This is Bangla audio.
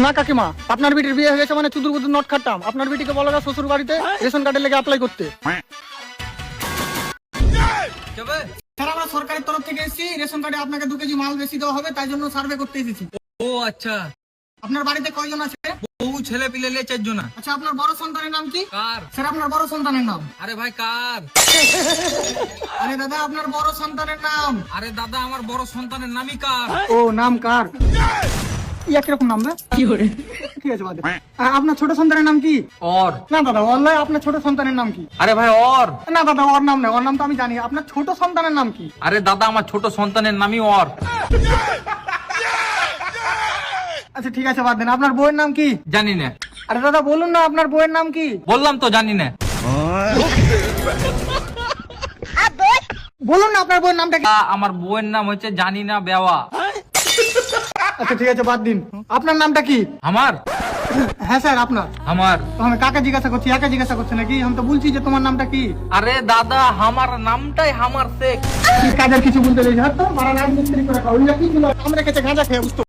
না কাকিমা, আপনার বিটির বিয়ে হয়ে গেছে মানে চুদুর বুদুর নট খাটতাম। আপনার বিটিকে বলা যায় শ্বশুর বাড়িতে রেশন কার্ডের লেগে অ্যাপ্লাই করতে। স্যার, আমরা সরকারের তরফ থেকে এসেছি, রেশন কার্ডে আপনাকে 2 কেজি মাল বেশি দেওয়া হবে, তাই জন্য সার্ভে করতে এসেছি। ও আচ্ছা, আপনার বাড়িতে কয়জন আছে? বউ ছেলে পিলে 4 জন। আচ্ছা, আপনার বড় সন্তানের নাম কি? কার? স্যার, আপনার বড় সন্তানের নাম? আরে ভাই কার? আরে দাদা, আপনার বড় সন্তানের নাম? আরে দাদা আমার বড় সন্তানের নামই কার? ও, নাম কার? ইয়া কিরকম নাম রে? ঠিক আছে, বাদ দে। আপনার ছোট সন্তানের নাম কি? ওর। না দাদা, ওয়াল্লাহি আপনার ছোট সন্তানের নাম কি? আরে ভাই ওর। না দাদা, ওর নাম না, ওর নাম তো আমি জানি। আপনার ছোট সন্তানের নাম কি? আরে দাদা আমার ছোট সন্তানের নামই ওর। আচ্ছা ঠিক আছে, বাদ দেন। আপনার বউয়ের নাম কি? জানি না। আরে দাদা বলুন না, আপনার বউয়ের নাম কি? বললাম তো জানি না। বলুন না, আপনার বউয়ের নামটা কি? আমার বউয়ের নাম হচ্ছে জানি না বেওয়া। আচ্ছা ঠিক আছে, বাদ দিন। আপনার নামটা কি? আমার হ্যাঁ স্যার, আপনার। আমার তো আমি কাকে জিজ্ঞাসা করছি, একা জিজ্ঞাসা করছি নাকি? আমি তো বলছি যে তোমার নামটা কি। আরে দাদা আমার নামটাই আমার শেখ। কাজের কিছু বলতে চাইছি, হ্যাঁ তো মারা রাজমিস্ত্রি করে খাও। ওই কি ছিল, আমরা কাছে গাঁজা খেয়ে বুঝতো।